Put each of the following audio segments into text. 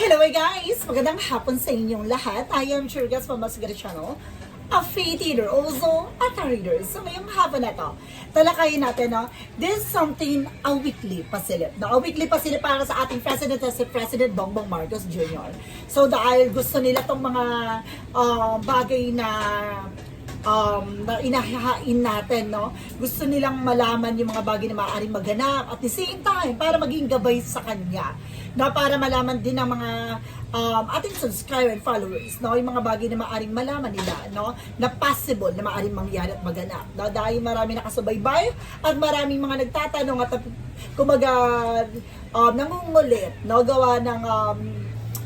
Hello guys! Magandang hapon sa inyong lahat. I am Churgas from Masagari Channel, a faith healer, also a reader. So ngayong hapon na to, talakayin natin, no? This is something, a weekly pasilip. No? A weekly pasilip para sa ating President, si President Bongbong Marcos Jr. So dahil gusto nila tong mga bagay na inahahain natin, no? Gusto nilang malaman yung mga bagay na maaaring maganap at the same time, para maging gabay sa kanya, na para malaman din ng mga ating subscriber and followers, no? Yung mga bagay na maaaring malaman nila, no? Na possible na maaaring mangyari at maganap. No? Dahil marami nakasubaybay at maraming mga nagtatanong at kumaga nangungulit, no? Gawa ng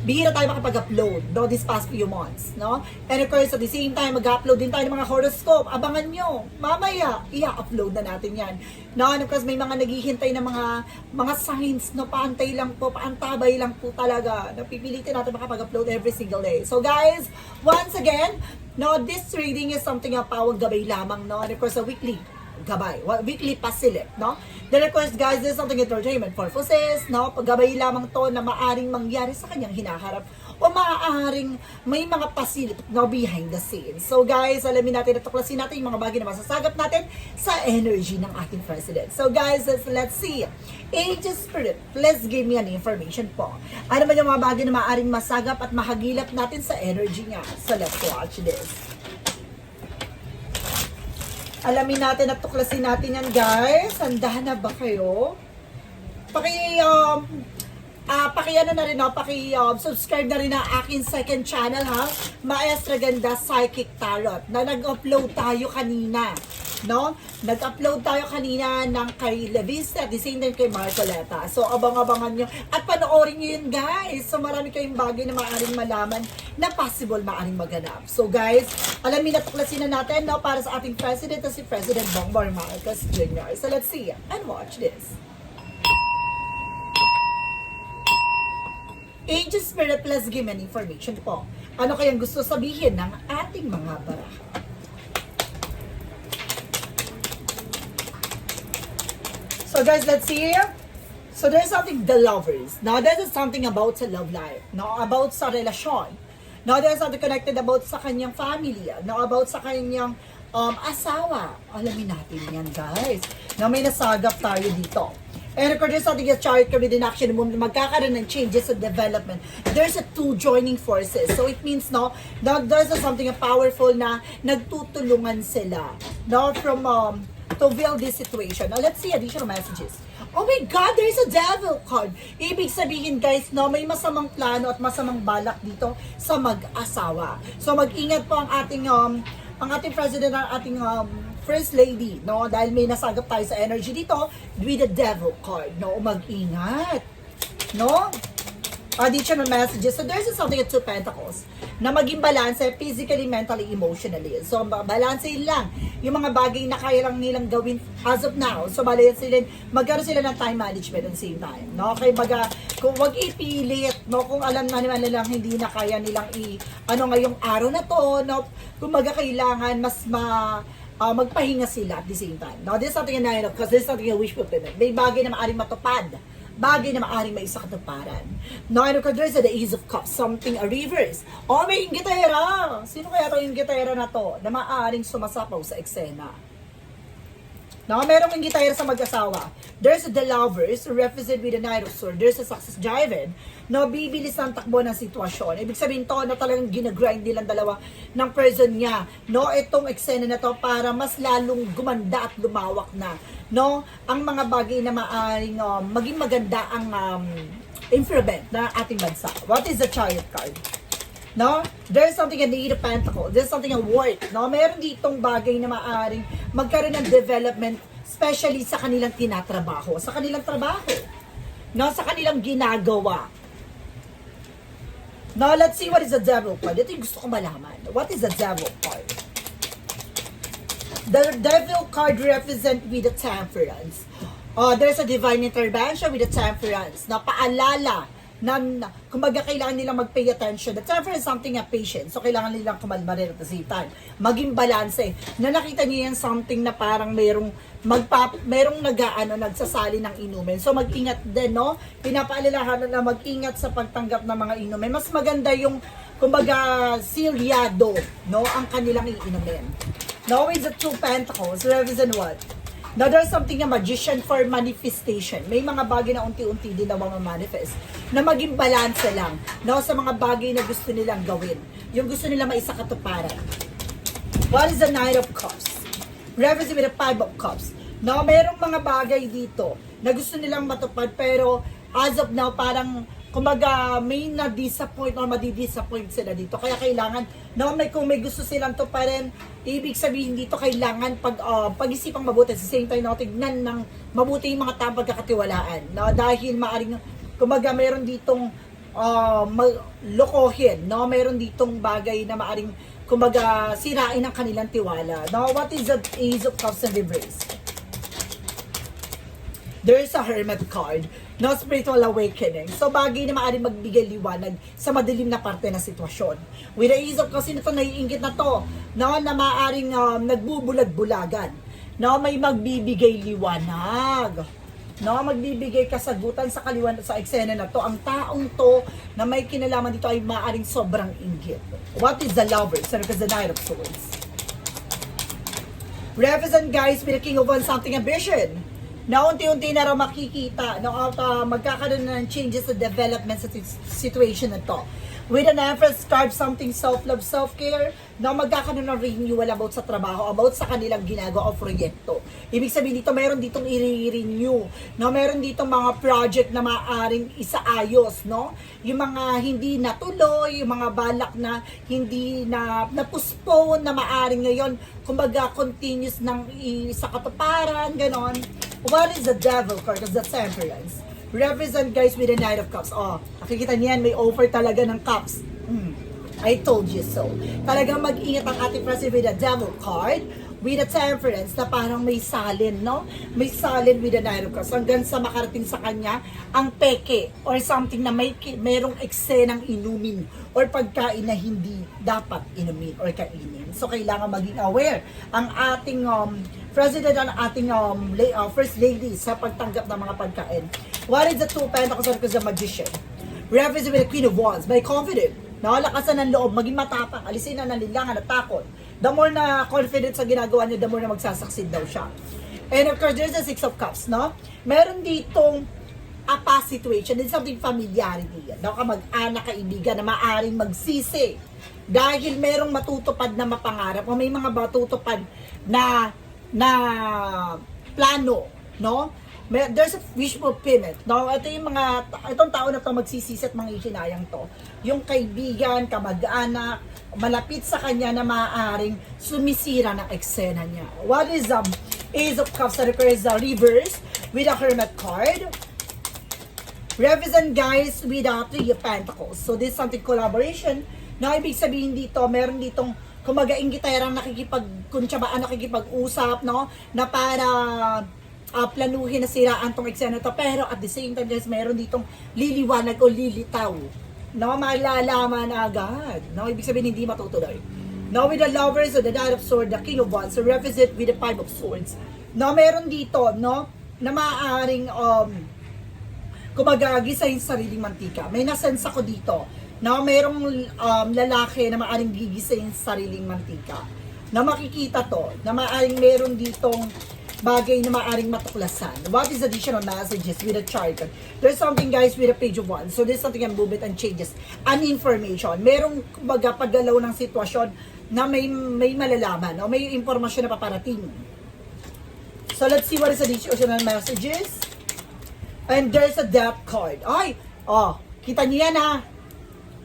bihira tayo makapag-upload, no, this past few months, no? And of course, at the same time, mag-upload din tayo ng mga horoscope. Abangan nyo, mamaya, i-upload na natin yan. No, and of course, may mga naghihintay na mga signs, no, paantay lang po, paantabay lang po talaga. Napipilitin natin makapag-upload every single day. So guys, once again, no, this reading is something na pawag gabay lamang, no? And of course, a weekly gabay, weekly pasilip, no? Then of course, guys, this is something entertainment purposes, no? Paggabay lamang to na maaring mangyari sa kanyang hinaharap o maaaring may mga pasilip, no, behind the scenes. So guys, alamin natin at tuklasin natin yung mga bagay na masasagap natin sa energy ng ating president. So guys, let's see. Angel Spirit, please give me an information po. Ano man yung mga bagay na maaaring masagap at mahagilap natin sa energy niya. So let's watch this. Alamin natin at tuklasin natin yan, guys. Handahan na ba kayo? Subscribe na rin ang aking second channel, ha? Maestra Ganda Psychic Tarot, na nag-upload tayo kanina, no? Nag-upload tayo kanina ng kay Levista at the same time kay Marcoleta. So, abang-abangan nyo. At panoorin nyo yun, guys. So, marami kayong bagay na maaaring malaman na possible maaaring maganap. So, guys, alamin at tuklasin na natin, no? Para sa ating president na si President Bongbong Marcos Jr. So, let's see and watch this. Angel Spirit, plus give me an information po. Ano kayang gusto sabihin ng ating mga baraha? So guys, let's see. So there's something, the lovers. Now this is something about sa love life. Now about sa relasyon. Now there's something connected about sa kanyang family. Now about sa kanyang asawa. Alamin natin yan, guys. Now may nasagap tayo dito. And of course, there's something a chart kami din action magkakaroon ng changes and development. There's a two joining forces. So it means, no, that there's something powerful na nagtutulungan sila, no, from to build this situation. Now let's see additional messages. Oh my God, there's a devil card. Ibig sabihin, guys, no, may masamang plano at masamang balak dito sa mag-asawa. So mag-ingat po ang ating president, ang ating First Lady, no? Dahil may nasagap tayo sa energy dito with the devil card, no? Mag-ingat, no? Additional messages. So there's something at 2 Pentacles na maging balance physically, mentally, emotionally. So balance lang yung mga bagay na kaya lang nilang gawin as of now. So magkaroon sila ng time management at the same time, no? Kaya kung wag ipilit, no? Kung alam na nilang hindi na kaya nilang ngayong araw na to, no? Kung kailangan mas magpahinga sila at the same time. Now, this is something because this is something a wish fulfillment. May bagay na maaaring matupad. Bagay na maaaring may isa katuparan. Now, and of course, there's the Ace of Cups. Something a reverse. Oh, may inggitera! Sino kaya itong inggitera na to na maaaring sumasapaw sa eksena? Now, merong inggitera sa mag-asawa. There's the lovers, represent with the Knight of Swords. There's a success driven. No, bibilis ang takbo ng sitwasyon. Ibig sabihin to na talagang ginagrind nilang dalawa ng person niya. No, itong eksena na to para mas lalong gumanda at lumawak na. No, ang mga bagay na maaaring maging maganda ang improvement na ating bansa. What is the Chariot card? No? There's something in the Eight of Pentacles. There's something in work. No? Meron ditong bagay na maaaring magkaroon ng development, especially sa kanilang tinatrabaho, sa kanilang trabaho, no? Sa kanilang ginagawa. Now, let's see what is the Devil card. Ito yung gusto ko malaman. What is the Devil card? The Devil card represent with the Temperance. There's a divine intervention with the Temperance na paalala kumbaga kailangan nilang mag-pay attention. The temperance is something patient. So kailangan nilang kumalma rin at the same time. Maging balanse. Na nakita niyo yan something na parang merong nagsasali ng inumin. So mag-ingat din, no? Pinapaalalahanan na mag-ingat sa pagtanggap ng mga inumin. Mas maganda yung kumbaga silyado, no? Ang kanilang iinumin. Now with the 2 pentacles, represent what? Now, there's something na magician for manifestation. May mga bagay na unti-unti din na mga manifest na maging balance lang. Now, sa mga bagay na gusto nilang gawin. Yung gusto nila maisakatuparan. What is the Knight of Cups? Represent with the 5 of Cups. Now, merong mga bagay dito na gusto nilang matupad pero as of now, parang kumbaga may na-disappoint or madi-disappoint sila dito. Kaya kailangan, no, kung may gusto silang to pa rin, ibig sabihin dito kailangan pag-isipang mabuti. Sa same time, no, tignan ng mabuti yung mga taong pagkakatiwalaan. No, dahil maaring, kumbaga meron ditong lokohin. No, meron ditong bagay na maaring, kumbaga sirain ang kanilang tiwala. Now, what is the Ace of Cups and Reverse? There is a Hermit card, no, spiritual awakening. So, bagay na maaaring magbigay liwanag sa madilim na parte ng sitwasyon. With the Ace of Cups, ito naiingit na to, no, na maaaring nagbubulag-bulagan. No, may magbibigay liwanag. No, magbibigay kasagutan sa sa eksena na to. Ang taong to na may kinalaman dito ay maaaring sobrang inggit. What is the Lovers? And because the Knight of Swords. Represent, guys, with the King of Wands, something ambition. Na unti-unti na raw makikita, no, magkakaroon na ng changes sa development sa situation na to. With an Empress card, something self-love, self-care, na magkakaroon ng renewal about sa trabaho, about sa kanilang ginagawa o proyekto. Ibig sabihin dito, meron ditong i-renew, no, meron ditong mga project na maaaring isaayos, no, yung mga hindi natuloy, yung mga balak na hindi na-postpone, na maaaring ngayon, kumbaga, continuous ng sa katuparan, ganon. What is the Devil card? Because the Temperance. Represent, guys, with the Knight of Cups. Oh, nakikita niyan, may offer talaga ng cups. I told you so. Talagang mag-ingat ang ating president with the Devil card, with the Temperance, na parang may salin, no? May salin with the Knight of Cups. Hanggang sa makarating sa kanya, ang peke, or something na merong eksenang inumin, or pagkain na hindi dapat inumin, or kainin. So, kailangan maging aware ang ating president ang ating first lady sa pagtanggap ng mga pagkain. What is the 2 pentacles and the Magician? Represent with the Queen of Wands. May confident. Nakalakasan ng loob, maging matapang, alisin na nalilangan at takot. The more na confident sa ginagawa niya, the more na magsasucceed daw siya. And of course, there's the 6 of Cups, no? Meron ditong past situation, it's something familiarity. No? Kamag-anak, kaibigan na maaring magsisi. Dahil merong matutupad na mapangarap, o may mga matutupad na plano, no? There's a wish fulfillment, no? Itong tao na to magsisisi at manghihinayang to. Yung kaibigan, kamag-anak, malapit sa kanya na maaaring sumisira ng eksena niya. What is Ace of Cups that occurs the reverse with a Hermit card? Represent, guys, with a 3 of Pentacles. So this is something collaboration. Na ibig sabihin dito, meron ditong kumagaing gitarang nakikipag-usap, no? Na para planuhin na siraan tong eksena to. Pero at the same time, guys, meron ditong liliwanag o lilitaw. No? Malalaman agad. No? Ibig sabihin, hindi matutuloy. Now, with the Lovers of the Knight of Swords, the King of Wands, so represent with the 5 of Swords. No? Meron dito, no? Na maaaring kumagagisay sa sariling mantika. May nasense ako dito. No? Merong lalaki na maaaring gigisayin sa sariling mantika. Na makikita to. Na maaaring meron ditong bagay na maaaring matuklasan. What is additional messages with a chart? There's something, guys, with a Page of Wands. So there's something and movement and changes. An information. Merong kumbaga paggalaw ng sitwasyon na may malalaman o may impormasyon na paparating. So let's see what is additional messages. And there's a Death card. Ay! Oh, kita niyo yan, ha?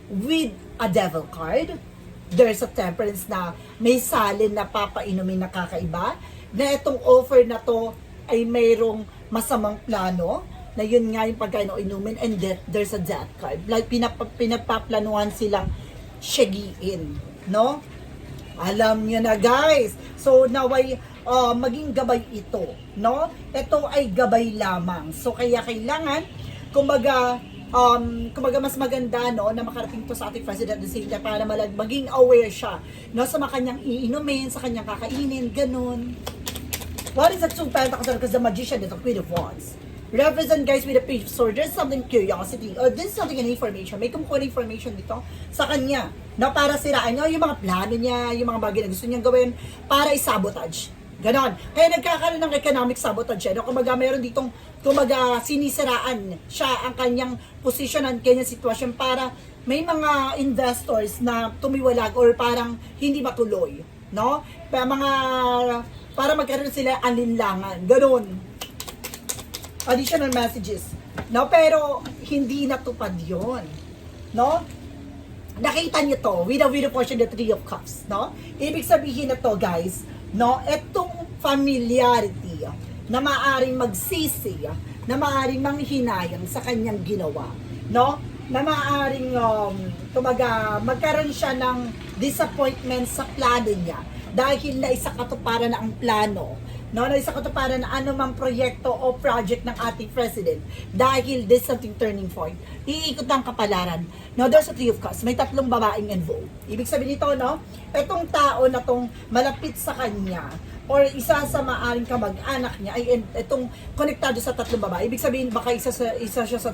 With a Devil card. There's a Temperance na may salin na papainumin na kakaiba. Na itong offer na to ay mayroong masamang plano, na yun nga yung pagkain o inumin, and there's a Death card. Like, pinapaplanuhan silang syagiin, no? Alam nyo na, guys. So, naway, maging gabay ito, no? Ito ay gabay lamang. So, kaya kailangan, kumbaga, kumbaga mas maganda, no, na makarating to sa ating president at the same time para maging aware siya, no, sa mga kanyang iinumin, sa kanyang kakainin, ganun. What is the two pentacles? Because the magician is the queen of wands. Represent, guys, with a page of swords. There's something curiosity, or there's something an information. May kumukuha information dito sa kanya, na para siraan niya yung mga plano niya, yung mga bagay na gusto niyang gawin para isabotage. Ganon. Kaya nagkakaroon ng economic sabotage siya. No? Kumaga mayroon ditong, kumaga sinisiraan siya ang kanyang position, ang kanyang sitwasyon para may mga investors na tumiwalag or parang hindi matuloy. No? Para magkaroon sila alinlangan. Ganon. Additional messages. No? Pero hindi natupad yon. No? Nakita niyo to with a video portion, the Three of Cups. No? Ibig sabihin na to, guys, no, etong familiarity na maaring magsisi, na maaring manghinayang sa kanyang ginawa, no, na maaring magkaroon siya ng disappointment sa plano niya dahil na isa katuparan na ang plano, no, na isa katuparan na anumang proyekto o project ng ating president dahil this something turning point. Iikot ang kapalaran. No, there's a Three of Cups. May tatlong babaeng involved. Ibig sabihin nito, no, etong tao na tong malapit sa kanya or isa sa maaring kamag-anak niya ay itong konektado sa tatlong babae. Ibig sabihin baka isa siya sa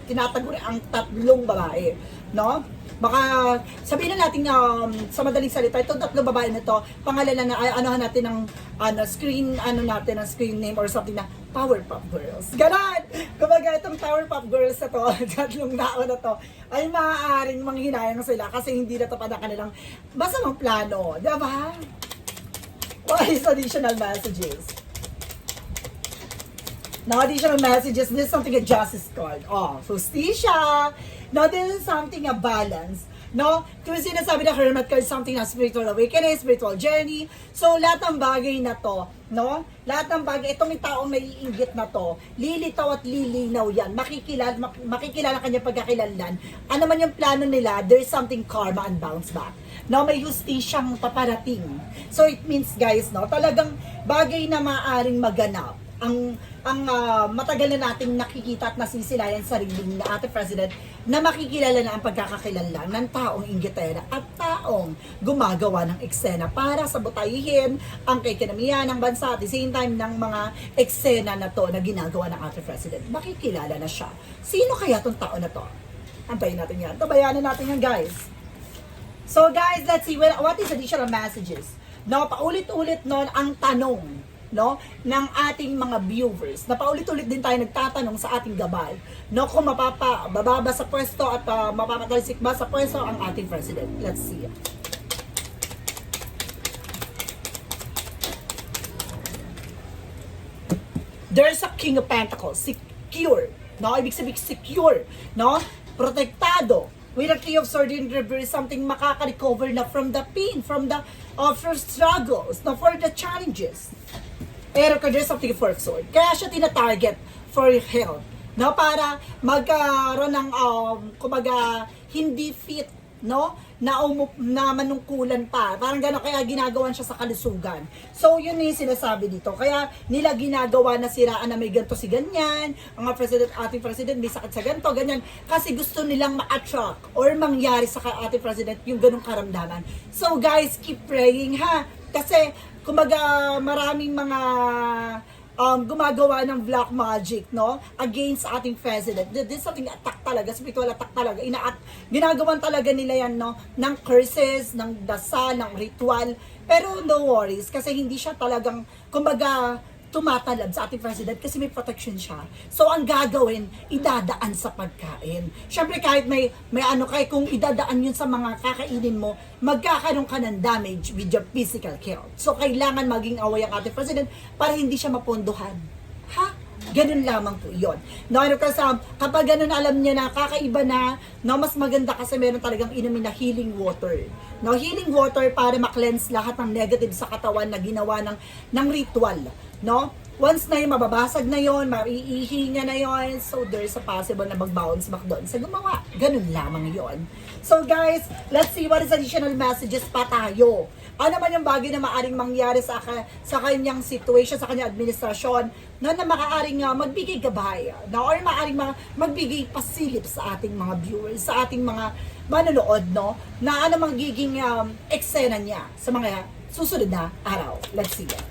tinataguri ang tatlong babae, no? Baka sabihin na natin sa madaling salita, itong tatlong babae na to, pangalan na anohan natin ng screen name or something na Powerpuff Girls. Ganon! Kumbaga itong Powerpuff Girls na to, tatlong tao na to, ay maaaring manghinayang sila kasi hindi na tapad ang kanilang masamang plano. Diba? What is additional messages? Now, additional messages, this is something a justice card. Oh, Justicia. Now, this is something a balance. No? Kung sinasabi na Hermit card, something na spiritual awakening, spiritual journey. So, lahat ng bagay na to, no? Lahat ng bagay, itong taong naiinggit na to, lilitaw at lilinaw yan. Makikilala kanya pagkakilanlan. Ano man yung plano nila, there's something karma and bounce back. No, may justisyang paparating. So, it means, guys, no, talagang bagay na maaring maganap. Ang matagal na nating nakikita at nasisilayan sa sariling na ating president na makikilala na ang pagkakakilanlan ng taong inggitera at taong gumagawa ng eksena para sabutayihin ang kinamihan ng bansa at the same time ng mga eksena na to na ginagawa ng ating president. Makikilala na siya. Sino kaya tong tao na to? Antayin natin yan. Tabayanan natin yan, guys. So guys, let's see what is additional messages. No, paulit-ulit nun ang tanong, no, ng ating mga viewers. Na paulit-ulit din tayo nagtatanong sa ating gabay, no, kung bababa sa pwesto at mapapatalisik ba sa pwesto ang ating president. Let's see. There's a King of Pentacles, secure, no, ibig sabihin secure, no, protektado. With a Three of Swords in reverse, something makaka-recover na from the pain, from the first struggles, no, for the challenges. Pero there's something for sword. Kaya siya tina-target for health, no, para magkaroon ng kumbaga hindi fit, no, na manungkulan pa. Parang gano'n, kaya ginagawan siya sa kalusugan. So, yun yung sinasabi dito. Kaya nila ginagawa na siraan na may ganito si ganyan, ang ating president may sakit sa ganito, ganyan. Kasi gusto nilang ma-attract or mangyari sa ating president yung ganong karamdaman. So, guys, keep praying, ha? Kasi, kumbaga, maraming mga gumagawa ng black magic, no, against ating president. This is something attack talaga, spiritual attack talaga. Ginagawan talaga nila yan, no, ng curses, ng dasal, ng ritual. Pero no worries, kasi hindi siya talagang, kumbaga, tumatalab sa ating president kasi may protection siya. So, ang gagawin, idadaan sa pagkain. Siyempre, kahit may kung idadaan yun sa mga kakainin mo, magkakaroon ka ng damage with your physical health. So, kailangan maging away ang ating president para hindi siya mapondohan. Ha? Ganun lamang po yun. No, kapag ganun alam niya na kakaiba na, no, mas maganda kasi meron talagang inumin na healing water. No, healing water para ma-cleanse lahat ng negative sa katawan na ginawa ng ritual. No? once na yung mababasag na yon, maiihi niya na yon, so there's a possible na mag-bounce back doon sa gumawa. Ganun lamang yon. So guys, let's see what is additional messages pa tayo. Ano naman yung bagay na maaring mangyari sa kanyang situation, sa kanyang administrasyon, na maaaring magbigay gabay, or maaring magbigay pasilip sa ating mga viewers, sa ating mga manonood, no? Na ano magiging eksena niya sa mga susunod na araw. Let's see it.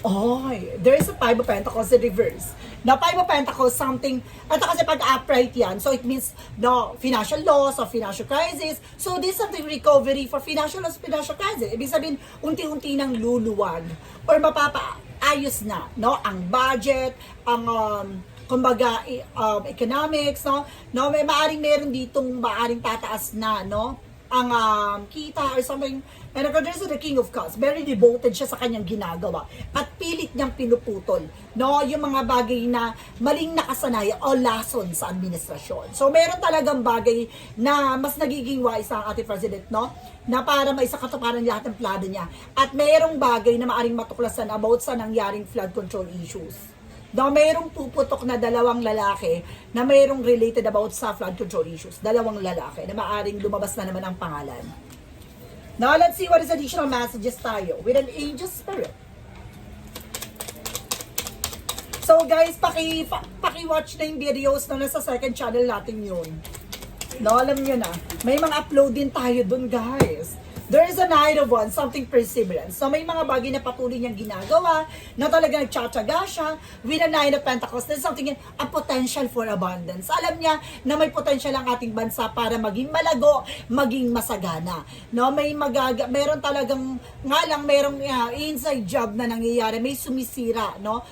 Oh, there is a Five of Pentacles in reverse. Na Five of Pentacles, something, ito kasi pag upright yan, so it means no financial loss or financial crisis. So this is something recovery for financial loss, financial crisis. Ibig sabihin, unti-unti nang luluwag or mapapaayos na, no? Ang budget, ang kumbaga economics, no, may maaring meron ditong maaring tataas na, no, ang kita or something. And there's the King of Cups, very devoted siya sa kanyang ginagawa at pilit niyang pinuputol, no, yung mga bagay na maling nakasanayan o lason sa administrasyon. So meron talagang bagay na mas nagiging wise ang ating president, no, na para maisakatuparan lahat ng plano niya. At mayroong bagay na maaring matuklasan about sa nangyaring flood control issues. No, mayroong puputok na dalawang lalaki na mayroong related about sa flood control issues. Dalawang lalaki na maaring lumabas na naman ang pangalan. Now, let's see what is additional messages tayo with an angel spirit. So guys, paki-watch na yung videos na nasa second channel natin yun. No, alam nyo na. May mga upload din tayo dun, guys. There is a Knight of Wands, something perseverance. So may mga bagay na patuloy niyang ginagawa, na talaga nagtsatsaga siya. With a Nine of Pentacles, there's something, a potential for abundance. Alam niya na may potential ang ating bansa para maging malago, maging masagana. No, meron talagang, nga lang, merong inside job na nangyayari, may sumisira, no,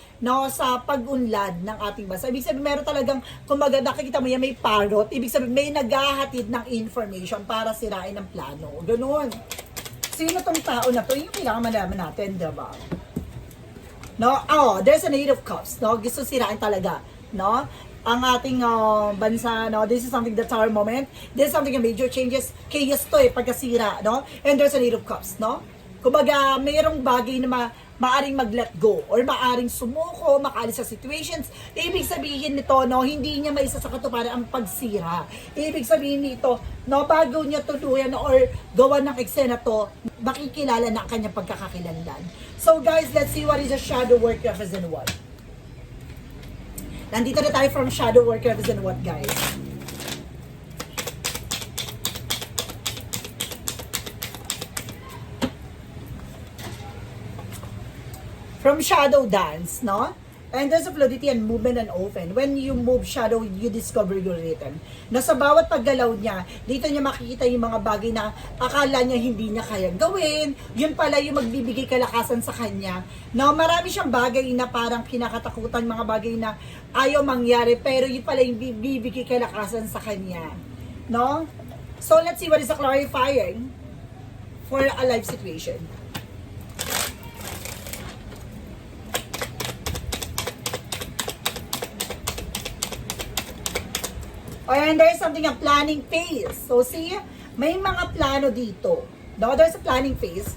sa pag-unlad ng ating bansa. Ibig sabihin, meron talagang, kumbaga, nakikita mo yan, may parrot. Ibig sabihin, may naghahatid ng information para sirain ang plano. Ganun. Sino tong tao na to? Yung kailangan malaman natin, diba? No? Oh, there's a Eight of Cups, no? Gusto sirain talaga, no? Ang ating bansa, no? This is something that's our moment. This is something a major changes. Chaos to pagkasira, no? And there's a Eight of Cups, no? Kumbaga, mayroong bagay na maaring mag-let go or maaring sumuko, makaalis sa situations. Ibig sabihin nito, no, hindi niya maisa sa katuparan ang pagsira. Ibig sabihin nito, no, bago niya tuluyan or gawa ng eksena to, makikilala na ang kanyang pagkakakilanlan. So guys, let's see what is a shadow work represent what. Nandito na tayo from shadow work represent what, guys. From shadow dance, no? And there's a fluidity and movement and open. When you move shadow, you discover your rhythm. Na sa bawat paggalaw niya, dito niya makikita yung mga bagay na akala niya hindi niya kayang gawin. Yun pala yung magbibigay kalakasan sa kanya. No, marami siyang bagay na parang kinakatakutan, mga bagay na ayaw mangyari, pero yun pala yung bibigay kalakasan sa kanya. No? So let's see what is the clarifying for a life situation. And there's something, a planning phase. So see, may mga plano dito. No, there's a planning phase.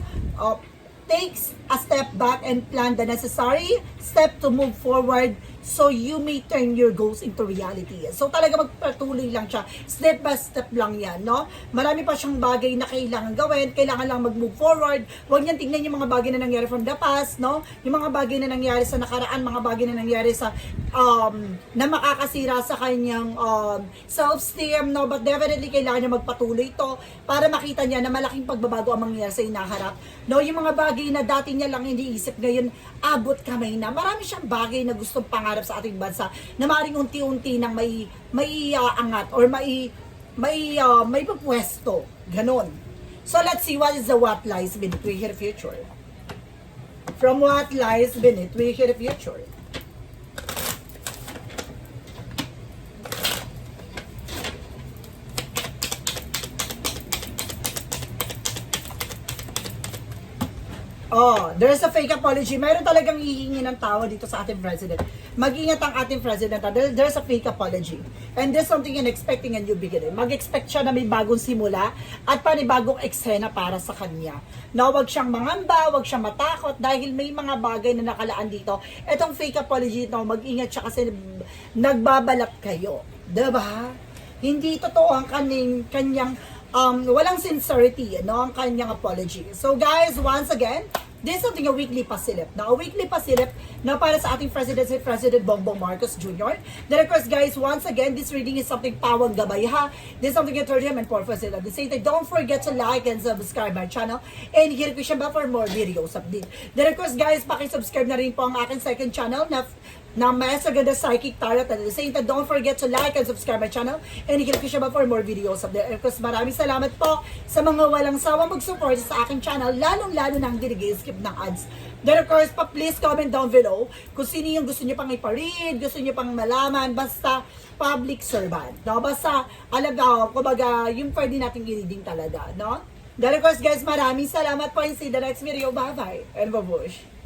Takes a step back and plan the necessary step to move forward so you may turn your goals into reality. So talaga magpatuloy lang siya. Step by step lang yan, no? Marami pa siyang bagay na kailangan gawin. Kailangan lang mag-move forward. Huwag niyan tignan yung mga bagay na nangyari from the past, no? Yung mga bagay na nangyari sa nakaraan, mga bagay na nangyari sa na makakasira sa kanyang self-esteem, no? But definitely kailangan niya magpatuloy ito para makita niya na malaking pagbabago ang mangyayari sa inaharap. No? Yung mga bagay na dati niya lang hindi isip, ngayon abot kamay na. Marami siyang bagay na gustong pangarap sa ating bansa na maaaring unti-unti nang may angat or may pupwesto. Ganon. So let's see what is the what lies beneath we hear future. From what lies beneath we hear future. Oh, there's a fake apology. Meron talagang hihingi ng tawa dito sa ating president. Mag-ingat ang ating president. There's a fake apology. And there's something in expecting a new beginning. Mag-expect siya na may bagong simula at panibagong eksena para sa kanya. Na wag siyang mangamba, wag siyang matakot dahil may mga bagay na nakalaan dito. Etong fake apology ito, mag-ingat siya kasi nagbabalat kayo. Diba? Hindi totoo ang kanyang walang sincerity, no, ang kanyang apology. So guys, once again, this is something a weekly pasilip. Now, a weekly pasilip na para sa ating President, si President Bongbong Marcos Jr. The request, guys, once again, this reading is something pawang gabay, ha? This is something to him and for President. At the same time, don't forget to like and subscribe my channel and hit the bell for more videos update. The request, guys, pakisubscribe na rin po ang aking second channel na Mesa Ganda Psychic Tarot. At the same time, don't forget to like and subscribe my channel and hit the bell for more videos update. Because maraming salamat po sa mga walang sawang mag-support sa aking channel, lalong-lalo na ang skip ng ads. Then of course, please comment down below kung sino yung gusto nyo pang iparead, gusto nyo pang malaman, basta public servant. No? Basta, kumbaga, yung pwede natin i-reading talaga. No? Then of course, guys, maraming salamat po and see you the next video. Bye-bye and babush.